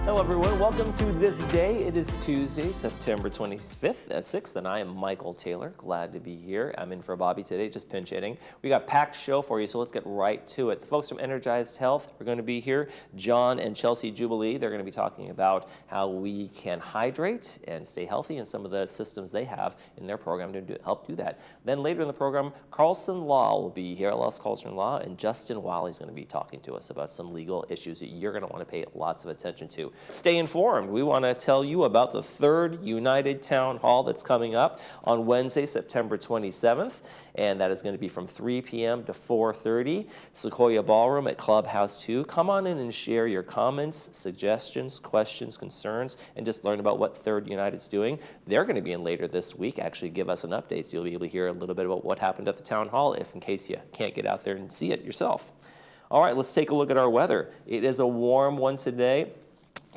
Hello everyone, welcome to This Day. It is Tuesday, September 25th at 6th, and I am Michael Taylor. Glad to be here. I'm in for Bobby today, just pinch hitting. We got a packed show for you, so let's get right to it. The folks from Energized Health are going to be here. John and Chelsea Jubilee, they're going to be talking about how we can hydrate and stay healthy and some of the systems they have in their program to help do that. Then later in the program, Carlson Law will be here, Les Carlson Law, and Justin Wiley's going to be talking to us about some legal issues that you're going to want to pay lots of attention to. Stay informed. We want to tell you about the third United Town Hall that's coming up on Wednesday, September 27th, and that is going to be from 3 p.m. to 4:30, Sequoia Ballroom at Clubhouse 2. Come on in and share your comments, suggestions, questions, concerns, and just learn about what Third United's doing. They're going to be in later this week, actually give us an update, so you'll be able to hear a little bit about what happened at the Town Hall, if in case you can't get out there and see it yourself. All right, let's take a look at our weather. It is a warm one today.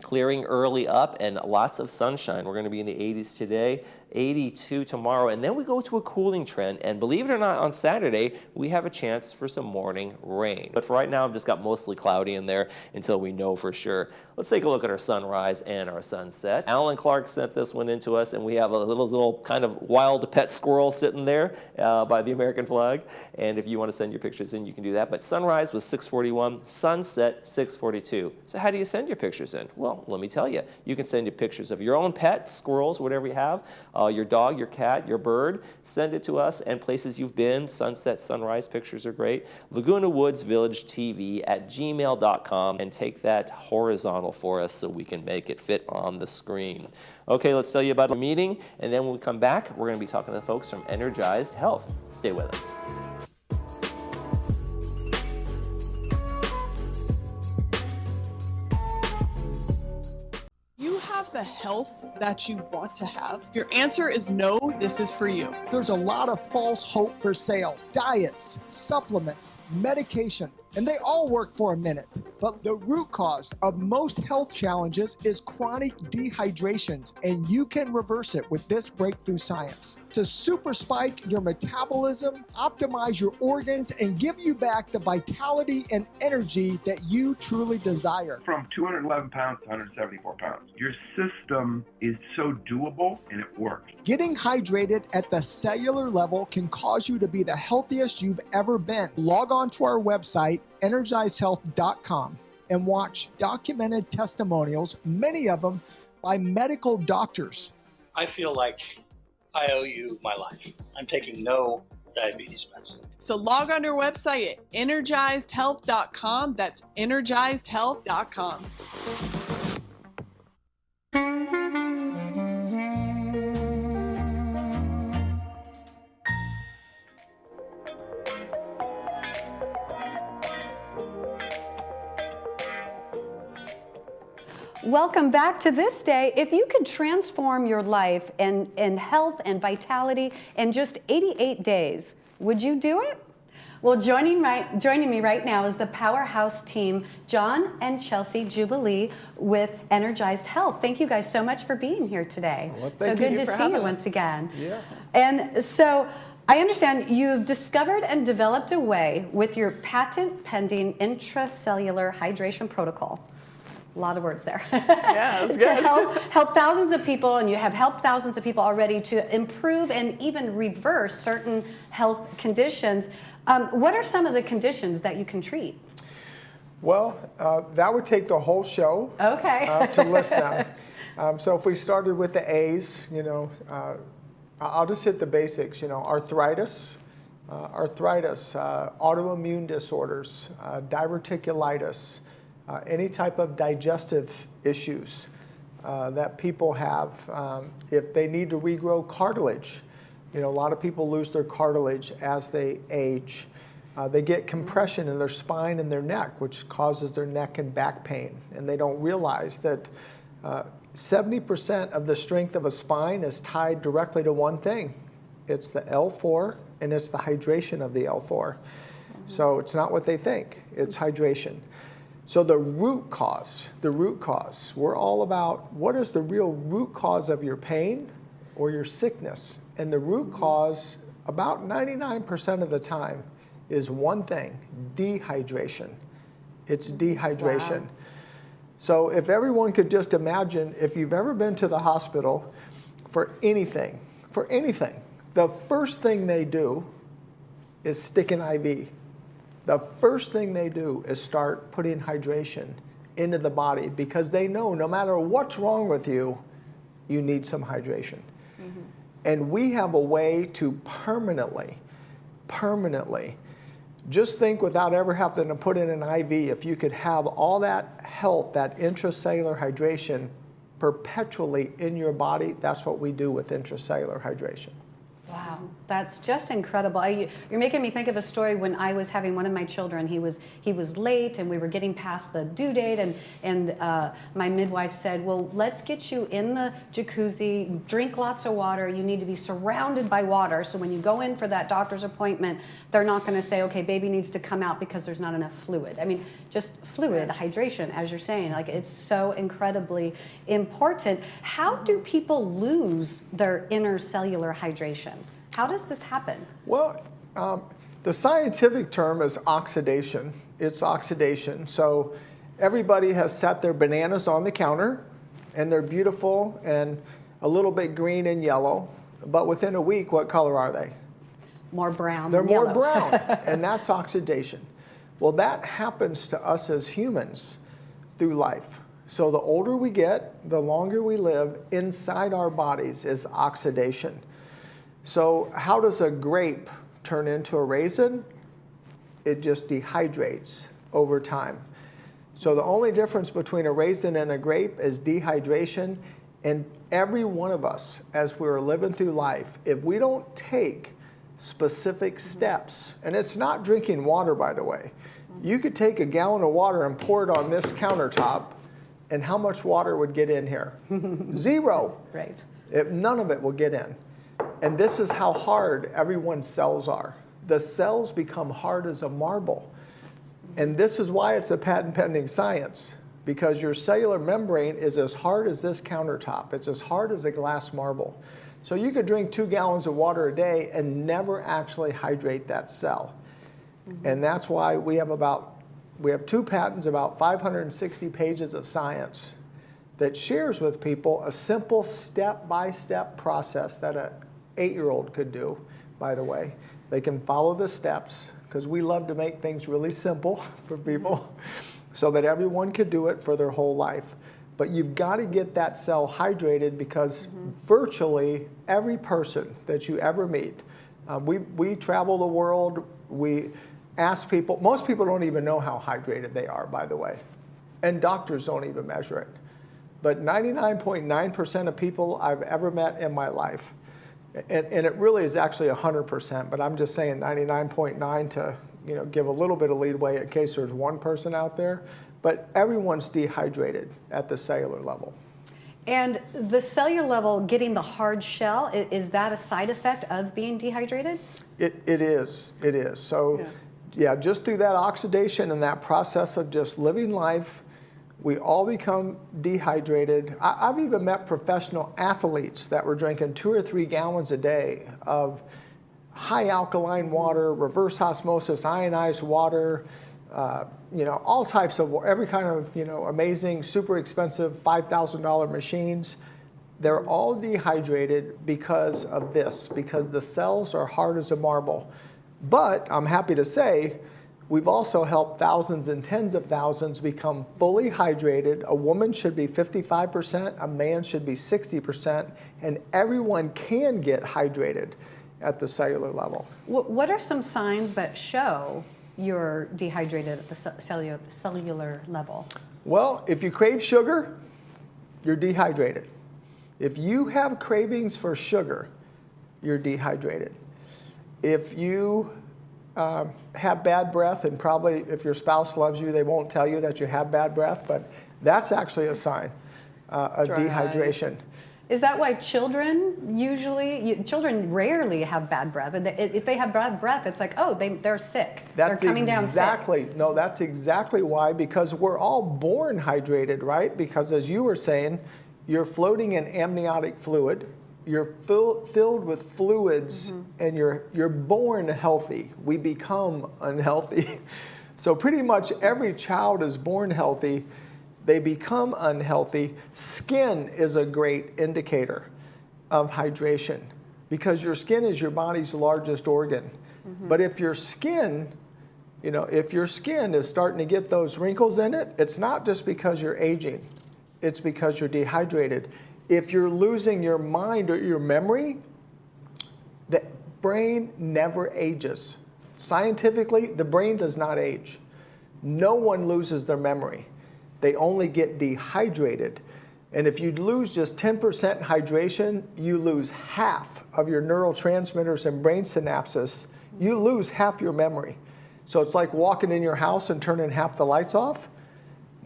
Clearing early up and lots of sunshine. We're going to be in the 80s today, 82 tomorrow, and then we go to a cooling trend. And believe it or not, on Saturday, we have a chance for some morning rain. But for right now, I've just got mostly cloudy in there until we know for sure. Let's take a look at our sunrise and our sunset. Alan Clark sent this one into us, and we have a little kind of wild pet squirrel sitting there by the American flag. And if you want to send your pictures in, you can do that. But sunrise was 6:41, sunset 6:42. So how do you send your pictures in? Well, let me tell you. You can send you pictures of your own pet, squirrels, whatever you have, your dog, your cat, your bird. Send it to us, and places you've been. Sunset, sunrise pictures are great. Laguna Woods Village TV at gmail.com, and take that horizontal for us so we can make it fit on the screen. Okay, let's tell you about the meeting, and then when we come back, we're going to be talking to the folks from Energized Health. Stay with us. The health that you want to have? If your answer is no, this is for you. There's a lot of false hope for sale. Diets, supplements, medication, and they all work for a minute. But the root cause of most health challenges is chronic dehydrations, and you can reverse it with this breakthrough science. To super spike your metabolism, optimize your organs, and give you back the vitality and energy that you truly desire. From 211 pounds to 174 pounds. Your system is so doable and it works. Getting hydrated at the cellular level can cause you to be the healthiest you've ever been. Log on to our website, energizedhealth.com, and watch documented testimonials, many of them by medical doctors. I feel like I owe you my life. I'm taking no diabetes meds. So log on to our website at energizedhealth.com. That's energizedhealth.com. Welcome back to This Day. If you could transform your life and health and vitality in just 88 days, would you do it? Well, joining me right now is the powerhouse team, John and Chelsea Jubilee with Energized Health. Thank you guys so much for being here today. Well, so good to see you once again. Yeah. And so I understand you've discovered and developed a way with your patent pending intracellular hydration protocol. A lot of words there. Yeah, that's good. To help thousands of people, and you have helped thousands of people already to improve and even reverse certain health conditions. What are some of the conditions that you can treat? Well, that would take the whole show to list them. So if we started with the A's, I'll just hit the basics. Arthritis, autoimmune disorders, diverticulitis, any type of digestive issues that people have. If they need to regrow cartilage, a lot of people lose their cartilage as they age. They get compression in their spine and their neck, which causes their neck and back pain. And they don't realize that 70% of the strength of a spine is tied directly to one thing. It's the L4, and it's the hydration of the L4. So it's not what they think, it's hydration. So the root cause, we're all about what is the real root cause of your pain or your sickness. And the root cause, about 99% of the time, is one thing, dehydration. It's dehydration. So if everyone could just imagine, if you've ever been to the hospital for anything, the first thing they do is stick an IV. The first thing they do is start putting hydration into the body because they know no matter what's wrong with you, you need some hydration. Mm-hmm. And we have a way to permanently, just think without ever having to put in an IV, if you could have all that health, that intracellular hydration perpetually in your body, that's what we do with intracellular hydration. Wow, that's just incredible. You're making me think of a story when I was having one of my children. He was late, and we were getting past the due date, and my midwife said, well, let's get you in the jacuzzi, drink lots of water. You need to be surrounded by water, so when you go in for that doctor's appointment, they're not going to say, okay, baby needs to come out because there's not enough fluid. I mean, just fluid, hydration, as you're saying, like it's so incredibly important. How do people lose their intercellular hydration? How does this happen? Well, the scientific term is oxidation. It's oxidation. So everybody has set their bananas on the counter, and they're beautiful and a little bit green and yellow. But within a week, what color are they? More brown. They're than more yellow. brown, and that's oxidation. Well, that happens to us as humans through life. So the older we get, the longer we live, inside our bodies is oxidation. So how does a grape turn into a raisin? It just dehydrates over time. So the only difference between a raisin and a grape is dehydration. And every one of us, as we're living through life, if we don't take specific steps, and it's not drinking water, by the way. You could take a gallon of water and pour it on this countertop, and how much water would get in here? Zero. Right. None of it will get in. And this is how hard everyone's cells are. The cells become hard as a marble. And this is why it's a patent pending science, because your cellular membrane is as hard as this countertop. It's as hard as a glass marble. So you could drink 2 gallons of water a day and never actually hydrate that cell. Mm-hmm. And that's why we have 2 patents, about 560 pages of science that shares with people a simple step-by-step process that an 8-year-old could do, by the way. They can follow the steps, because we love to make things really simple for people, so that everyone could do it for their whole life. But you've got to get that cell hydrated, because virtually every person that you ever meet, we travel the world, we ask people, most people don't even know how hydrated they are, by the way, and doctors don't even measure it. But 99.9% of people I've ever met in my life, and it really is actually 100%, but I'm just saying 99.9 to give a little bit of leeway in case there's one person out there, but everyone's dehydrated at the cellular level. And the cellular level, getting the hard shell, is that a side effect of being dehydrated? It is. So yeah, just through that oxidation and that process of just living life, we all become dehydrated. I've even met professional athletes that were drinking 2 or 3 gallons a day of high alkaline water, reverse osmosis, ionized water, all types of, every kind of, amazing, super expensive $5,000 machines. They're all dehydrated because of this, because the cells are hard as a marble. But I'm happy to say, we've also helped thousands and tens of thousands become fully hydrated. A woman should be 55%, a man should be 60%, and everyone can get hydrated at the cellular level. What are some signs that show you're dehydrated at the cellular level? Well, if you crave sugar, you're dehydrated. If you have cravings for sugar, you're dehydrated. If you have bad breath, and probably if your spouse loves you, they won't tell you that you have bad breath, but that's actually a sign of dehydration. Is that why children rarely have bad breath? And if they have bad breath, it's like, oh, they're sick. They're coming down sick. No, that's exactly why, because we're all born hydrated, right? Because as you were saying, you're floating in amniotic fluid. You're filled with fluids, and you're born healthy. We become unhealthy. So pretty much every child is born healthy. they become unhealthy. Skin is a great indicator of hydration because your skin is your body's largest organ. But if your skin, if your skin is starting to get those wrinkles in it, it's not just because you're aging, it's because you're dehydrated. If you're losing your mind or your memory, the brain never ages. Scientifically, the brain does not age. No one loses their memory. They only get dehydrated. And if you lose just 10% hydration, you lose half of your neurotransmitters and brain synapses. You lose half your memory. So it's like walking in your house and turning half the lights off.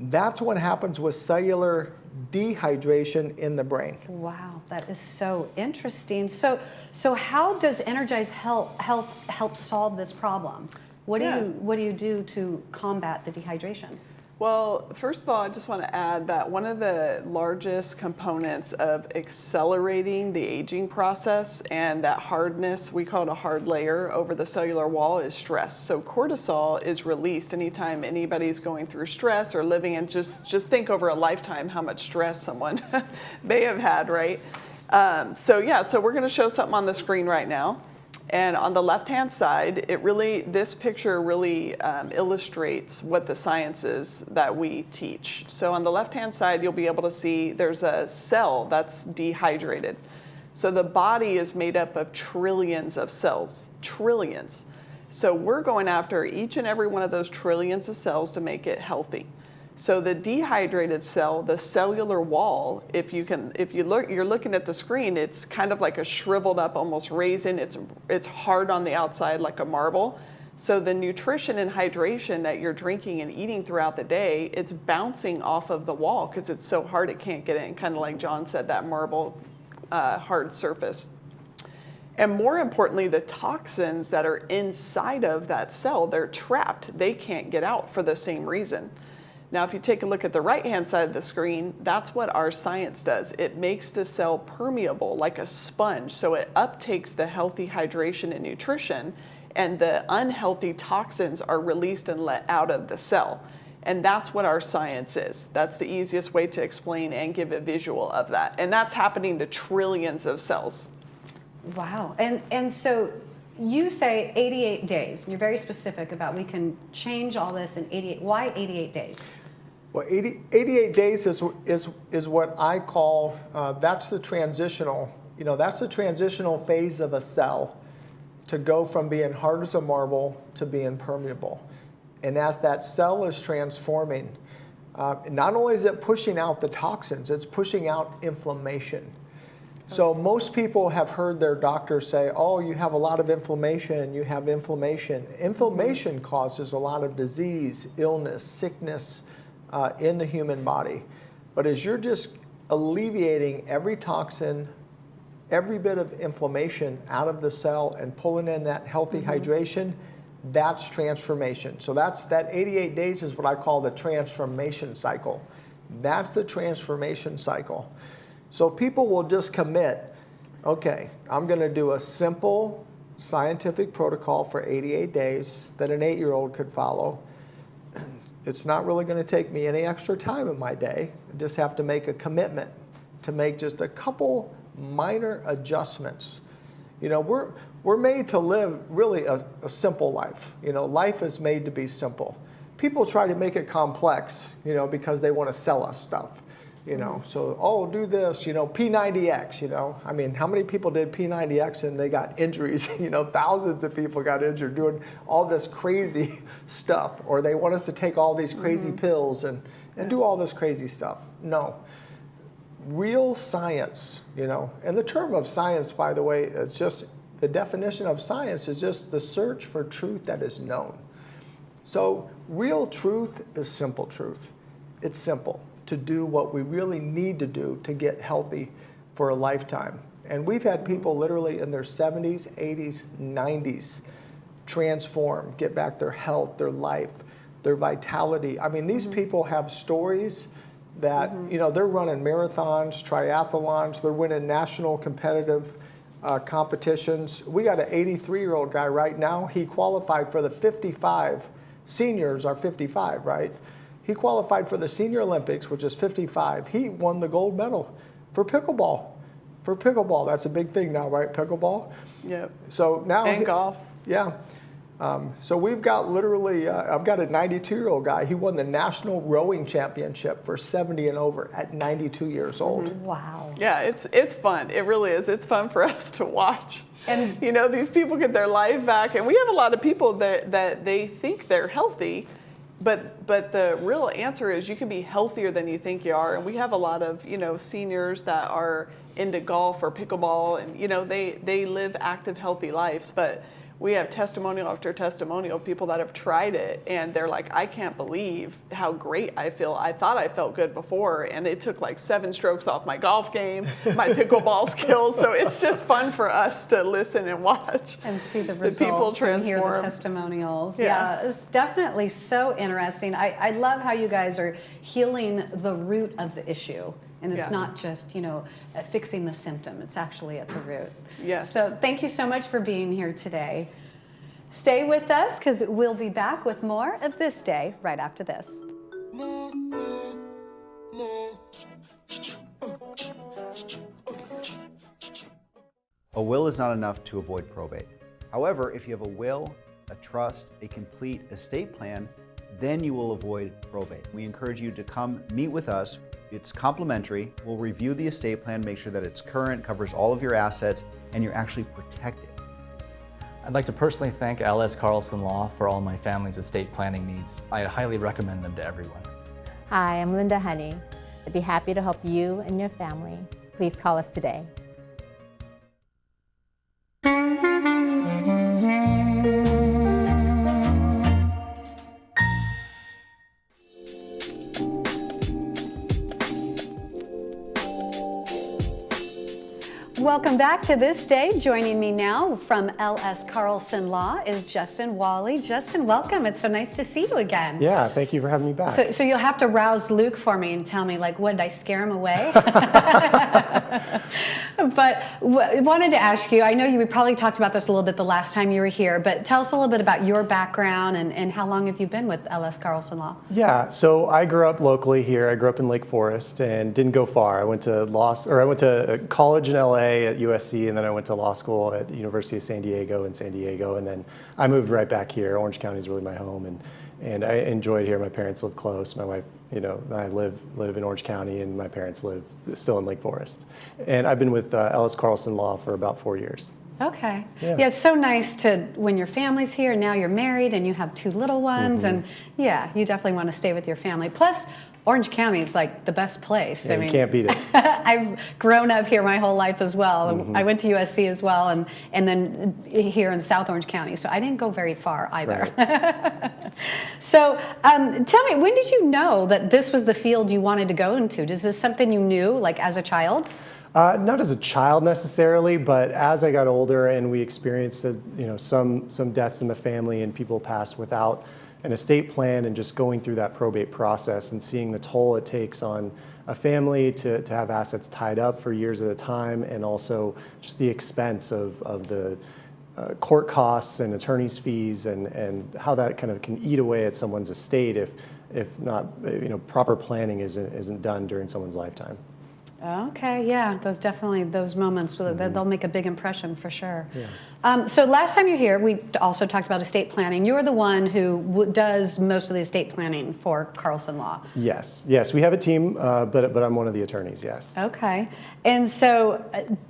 That's what happens with cellular dehydration in the brain. Wow, that is so interesting. So how does Energize help solve this problem? What do you do to combat the dehydration? Well, first of all, I just want to add that one of the largest components of accelerating the aging process and that hardness, we call it a hard layer over the cellular wall, is stress. So cortisol is released anytime anybody's going through stress or living in, just think over a lifetime how much stress someone may have had, right? So we're going to show something on the screen right now. And on the left-hand side, this picture really illustrates what the science is that we teach. So on the left-hand side, you'll be able to see there's a cell that's dehydrated. So the body is made up of trillions of cells, trillions. So we're going after each and every one of those trillions of cells to make it healthy. So the dehydrated cell, the cellular wall, you're looking at the screen, it's kind of like a shriveled up, almost raisin. It's hard on the outside like a marble. So the nutrition and hydration that you're drinking and eating throughout the day, it's bouncing off of the wall because it's so hard it can't get in, kind of like John said, that marble hard surface. And more importantly, the toxins that are inside of that cell, they're trapped. They can't get out for the same reason. Now, if you take a look at the right-hand side of the screen, that's what our science does. It makes the cell permeable like a sponge, so it uptakes the healthy hydration and nutrition, and the unhealthy toxins are released and let out of the cell. And that's what our science is. That's the easiest way to explain and give a visual of that. And that's happening to trillions of cells. Wow. And so you say 88 days. You're very specific about we can change all this in 88. Why 88 days? Well, 88 days is what I call, that's the transitional, that's the transitional phase of a cell to go from being hard as a marble to being permeable. And as that cell is transforming, not only is it pushing out the toxins, it's pushing out inflammation. So most people have heard their doctor say, oh, you have a lot of inflammation, you have inflammation. Inflammation causes a lot of disease, illness, sickness in the human body. But as you're just alleviating every toxin, every bit of inflammation out of the cell and pulling in that healthy hydration, that's transformation. So that 88 days is what I call the transformation cycle. That's the transformation cycle. So people will just commit, okay, I'm going to do a simple scientific protocol for 88 days that an 8-year-old could follow. It's not really going to take me any extra time in my day. I just have to make a commitment to make just a couple minor adjustments. We're made to live really a simple life. Life is made to be simple. People try to make it complex, because they want to sell us stuff. So, do this, P90X, I mean, how many people did P90X and they got injuries? Thousands of people got injured doing all this crazy stuff, or they want us to take all these crazy pills and do all this crazy stuff. No. Real science, and the term of science, by the way, it's just, the definition of science is just the search for truth that is known. So real truth is simple truth. It's simple to do what we really need to do to get healthy for a lifetime. And we've had people literally in their 70s, 80s, 90s transform, get back their health, their life, their vitality. I mean, these people have stories that, they're running marathons, triathlons, they're winning national competitive competitions. We got an 83-year-old guy right now. He qualified for the 55. Seniors are 55, right? He qualified for the Senior Olympics, which is 55. He won the gold medal for pickleball. For pickleball, that's a big thing now, right? Pickleball. Yep. So now And golf. Yeah. So we've got literally, I've got a 92-year-old guy. He won the National Rowing Championship for 70 and over at 92 years old. Wow. Yeah, it's fun. It really is. It's fun for us to watch. And You know, these people get their life back, and we have a lot of people that they think they're healthy, but the real answer is you can be healthier than you think you are. And we have a lot of, you know, seniors that are into golf or pickleball, and you know, they live active, healthy lives, but we have testimonial after testimonial of people that have tried it, and they're like, I can't believe how great I feel. I thought I felt good before, and it took like 7 strokes off my golf game, my pickleball skills. So it's just fun for us to listen and watch. and see the people results and hear the transform. testimonials. Yeah. Yeah, it's definitely so interesting. I love how you guys are healing the root of the issue. And it's Yeah. not just, you know, fixing the symptom. It's actually at the root. Yes. So thank you so much for being here today. Stay with us because we'll be back with more of This Day right after this. A will is not enough to avoid probate. However, if you have a will, a trust, a complete estate plan, then you will avoid probate. We encourage you to come meet with us. It's complimentary. We'll review the estate plan, make sure that it's current, covers all of your assets, and you're actually protected. I'd like to personally thank L.S. Carlson Law for all my family's estate planning needs. I highly recommend them to everyone. Hi, I'm Linda Honey. I'd be happy to help you and your family. Please call us today. Welcome back to This Day. Joining me now from L.S. Carlson Law is Justin Wally. Justin, welcome. It's so nice to see you again. Yeah, thank you for having me back. So you'll have to rouse Luke for me and tell me, like, what, did I scare him away? But wanted to ask you, I know we probably talked about this a little bit the last time you were here, but tell us a little bit about your background and how long have you been with L.S. Carlson Law? Yeah, so I grew up locally here. I grew up in Lake Forest and didn't go far. I went to college in LA at USC, and then I went to law school at the University of San Diego in San Diego, and then I moved right back here. Orange County is really my home, and I enjoyed here. My parents live close. My wife, you know, I live in Orange County, and my parents live still in Lake Forest. And I've been with L.S. Carlson Law for about 4 years. Okay. Yeah. Yeah, it's so nice to, when your family's here, now you're married and you have 2 little ones, and yeah, you definitely want to stay with your family. Plus, Orange County is like the best place. Yeah, you can't beat it. I've grown up here my whole life as well. I went to USC as well, and then here in South Orange County, so I didn't go very far either. Right. So tell me, when did you know that this was the field you wanted to go into? Is this something you knew, like as a child? Not as a child necessarily, but as I got older and we experienced, some deaths in the family and people passed without an estate plan, and just going through that probate process and seeing the toll it takes on a family to have assets tied up for years at a time, and also just the expense of the court costs and attorney's fees, and how that kind of can eat away at someone's estate if not, proper planning isn't done during someone's lifetime. Okay, yeah, those moments, they'll make a big impression for sure. Yeah. So last time you were here, we also talked about estate planning. You're the one who does most of the estate planning for Carlson Law. Yes, we have a team, but I'm one of the attorneys, yes. Okay, and so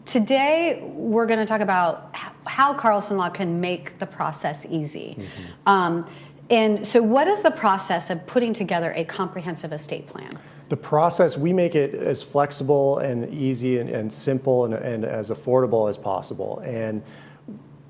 today we're going to talk about how Carlson Law can make the process easy. And so what is the process of putting together a comprehensive estate plan? The process, we make it as flexible and easy and simple and as affordable as possible. And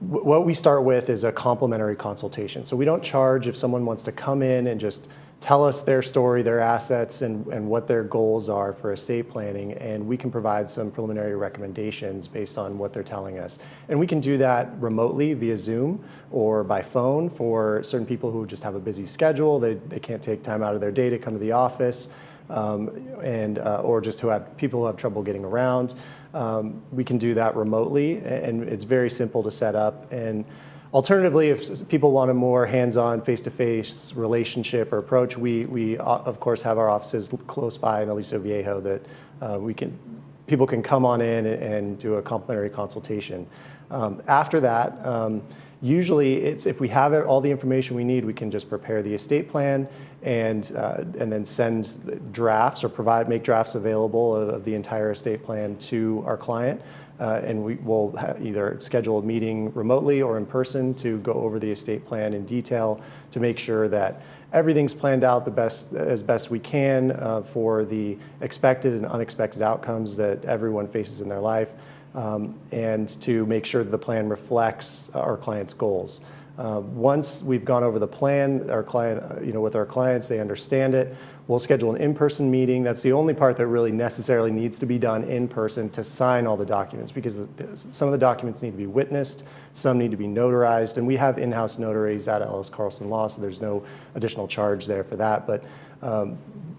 what we start with is a complimentary consultation. So we don't charge if someone wants to come in and just tell us their story, their assets, and what their goals are for estate planning, and we can provide some preliminary recommendations based on what they're telling us. And we can do that remotely via Zoom or by phone for certain people who just have a busy schedule. They can't take time out of their day to come to the office. Or just people who have trouble getting around. We can do that remotely, and it's very simple to set up. And Alternatively, if people want a more hands-on, face-to-face relationship or approach, we of course have our offices close by in Aliso Viejo that people can come on in and do a complimentary consultation. After that, usually if we have all the information we need, we can just prepare the estate plan and then send drafts or make drafts available of the entire estate plan to our client. And we will either schedule a meeting remotely or in person to go over the estate plan in detail to make sure that everything's planned out as best we can for the expected and unexpected outcomes that everyone faces in their life, and to make sure that the plan reflects our client's goals. Once we've gone over the plan, with our clients, they understand it. We'll schedule an in-person meeting. That's the only part that really necessarily needs to be done in person to sign all the documents, because some of the documents need to be witnessed, some need to be notarized, and we have in-house notaries at Ellis Carlson Law, so there's no additional charge there for that. But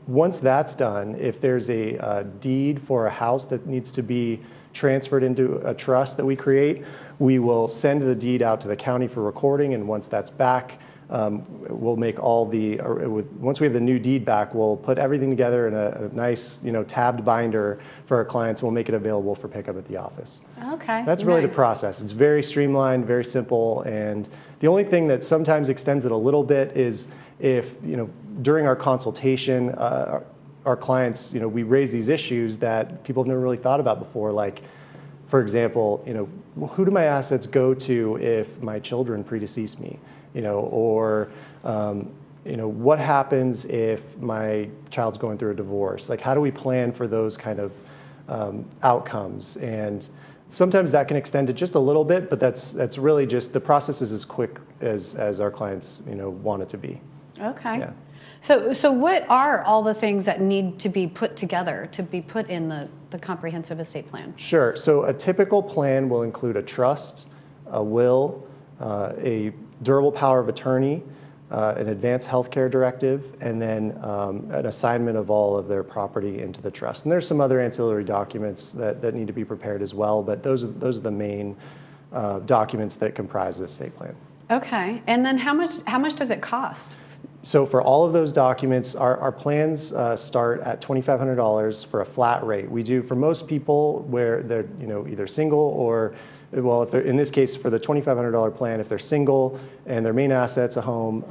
once that's done, if there's a deed for a house that needs to be transferred into a trust that we create, we will send the deed out to the county for recording, and once that's back, we'll make once we have the new deed back, we'll put everything together in a nice, tabbed binder for our clients, and we'll make it available for pickup at the office. Okay. That's really nice. the process. It's very streamlined, very simple, and the only thing that sometimes extends it a little bit is if, during our consultation, our clients, we raise these issues that people have never really thought about before, like, for example, who do my assets go to if my children predecease me? Or what happens if my child's going through a divorce? Like, how do we plan for those kind of outcomes? And sometimes that can extend it just a little bit, but that's really just, the process is as quick as our clients, want it to be. Okay. Yeah. So what are all the things that need to be put together to be put in the comprehensive estate plan? Sure. So a typical plan will include a trust, a will, a durable power of attorney, an advanced healthcare directive, and then an assignment of all of their property into the trust. And there's some other ancillary documents that need to be prepared as well, but those are the main documents that comprise the estate plan. Okay. And then how much does it cost? So for all of those documents, our plans start at $2,500 for a flat rate. We do for most people where they're either single or, well, if they're, in this case for the $2,500 plan, if they're single and their main asset's a home,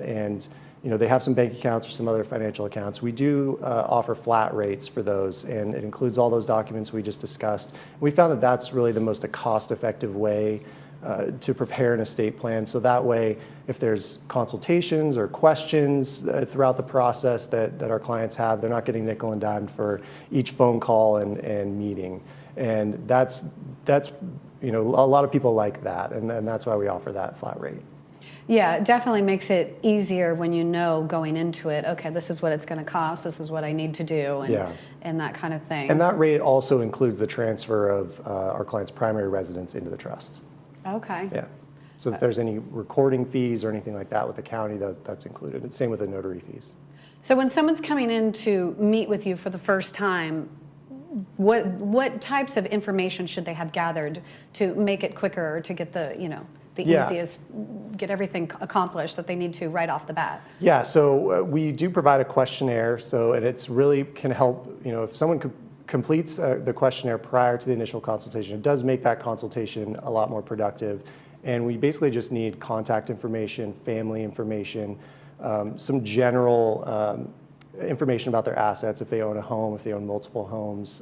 and they have some bank accounts or some other financial accounts, we do offer flat rates for those, and it includes all those documents we just discussed. We found that that's really the most cost-effective way to prepare an estate plan. So that way, if there's consultations or questions throughout the process that our clients have, they're not getting nickel and dime for each phone call and meeting. And that's a lot of people like that, and that's why we offer that flat rate. Yeah, it definitely makes it easier when you know going into it, okay, this is what it's going to cost, this is what I need to do, and that kind of thing. And that rate also includes the transfer of our client's primary residence into the trust. Okay. Yeah. So if there's any recording fees or anything like that with the county, that's included. It's same with the notary fees. So when someone's coming in to meet with you for the first time, what types of information should they have gathered to make it quicker, or to get the easiest, get everything accomplished that they need to right off the bat? Yeah, so we do provide a questionnaire, and it's really can help, if someone completes the questionnaire prior to the initial consultation, it does make that consultation a lot more productive. And we basically just need contact information, family information, some general information about their assets, if they own a home, if they own multiple homes,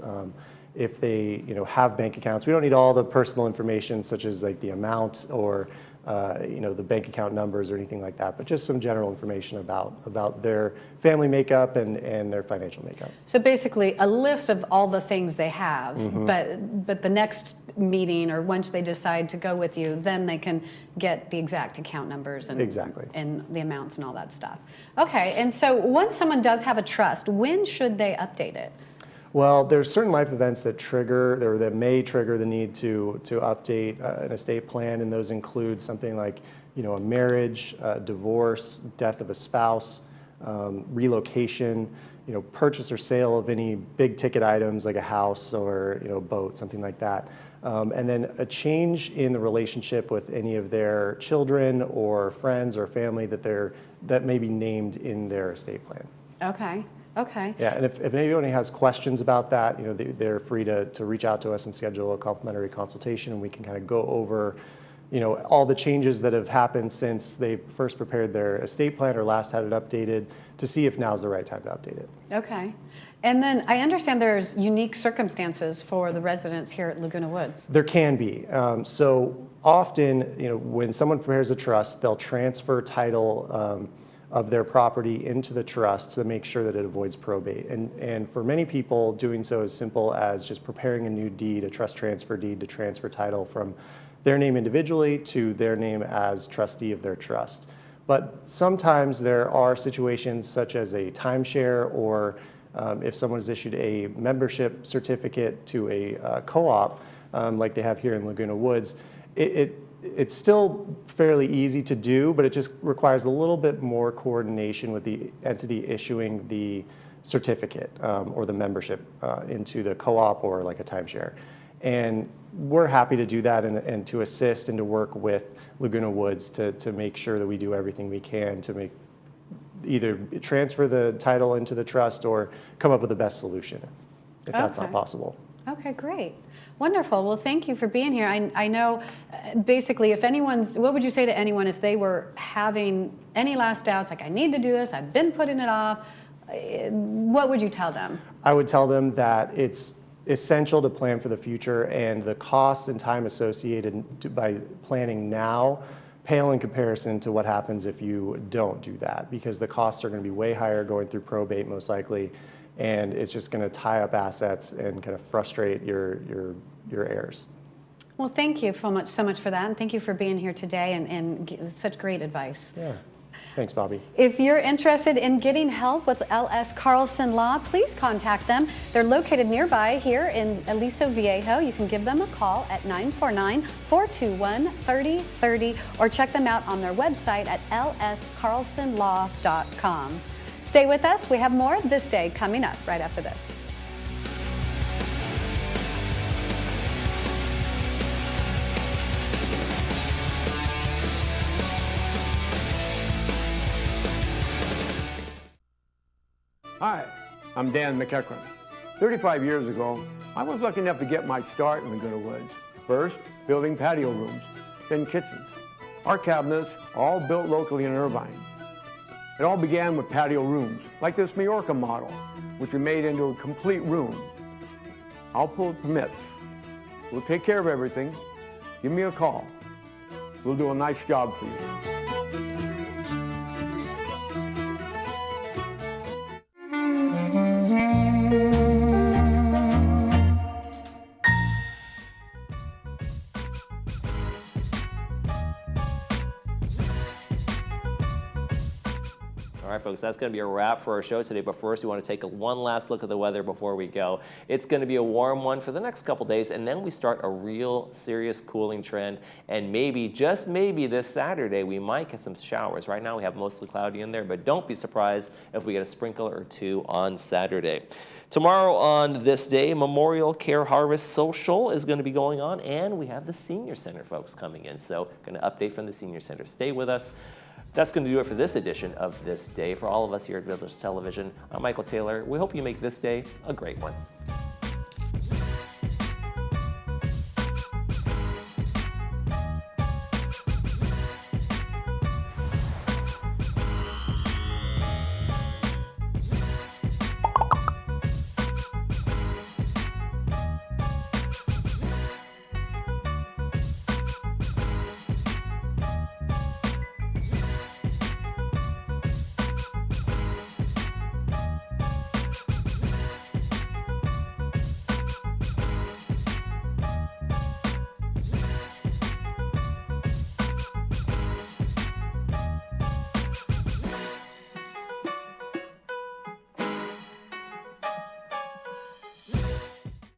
if they have bank accounts. We don't need all the personal information such as like the amount or the bank account numbers or anything like that, but just some general information about their family makeup and their financial makeup. So basically a list of all the things they have, but the next meeting, or once they decide to go with you, then they can get the exact account numbers and the amounts and all that stuff. Okay, and so once someone does have a trust, when should they update it? Well, there's certain life events that may trigger the need to update an estate plan, and those include something like, a marriage, divorce, death of a spouse, relocation, purchase or sale of any big ticket items like a house or a boat, something like that. And then a change in the relationship with any of their children or friends or family that may be named in their estate plan. Okay. Okay. Yeah, and if anybody has questions about that, they're free to reach out to us and schedule a complimentary consultation, and we can kind of go over, all the changes that have happened since they first prepared their estate plan or last had it updated to see if now's the right time to update it. Okay. And then I understand there's unique circumstances for the residents here at Laguna Woods. There can be. So often, when someone prepares a trust, they'll transfer title of their property into the trust to make sure that it avoids probate. And for many people, doing so is simple as just preparing a new deed, a trust transfer deed, to transfer title from their name individually to their name as trustee of their trust. But sometimes there are situations such as a timeshare, or if someone has issued a membership certificate to a co-op, like they have here in Laguna Woods, it's still fairly easy to do, but it just requires a little bit more coordination with the entity issuing the certificate or the membership into the co-op or like a timeshare. And we're happy to do that and to assist and to work with Laguna Woods to make sure that we do everything we can to either transfer the title into the trust or come up with the best solution, if that's not possible. Okay, great. Wonderful. Well, thank you for being here. I know, basically, what would you say to anyone if they were having any last doubts, like, I need to do this, I've been putting it off, what would you tell them? I would tell them that it's essential to plan for the future, and the costs and time associated by planning now pale in comparison to what happens if you don't do that, because the costs are going to be way higher going through probate most likely, and it's just going to tie up assets and kind of frustrate your heirs. Well, thank you so much for that, and thank you for being here today and such great advice. Yeah. Thanks, Bobby. If you're interested in getting help with L.S. Carlson Law, please contact them. They're located nearby here in Aliso Viejo. You can give them a call at 949-421-3030 or check them out on their website at lscarlsonlaw.com. Stay with us. We have more This Day coming up right after this. Hi, I'm Dan McEachran. 35 years ago, I was lucky enough to get my start in Laguna Woods. First, building patio rooms, then kitchens. Our cabinets, all built locally in Irvine. It all began with patio rooms, like this Majorca model, which we made into a complete room. I'll pull permits. We'll take care of everything. Give me a call. We'll do a nice job for you. All right, folks, that's going to be a wrap for our show today. But first, we want to take one last look at the weather before we go. It's going to be a warm one for the next couple days, and then we start a real serious cooling trend. And maybe, just maybe, this Saturday, we might get some showers. Right now, we have mostly cloudy in there, but don't be surprised if we get a sprinkle or two on Saturday. Tomorrow on This Day, Memorial Care Harvest Social is going to be going on, and we have the Senior Center folks coming in. So, going to update from the Senior Center. Stay with us. That's going to do it for this edition of This Day. For all of us here at Village Television, I'm Michael Taylor. We hope you make this day a great one.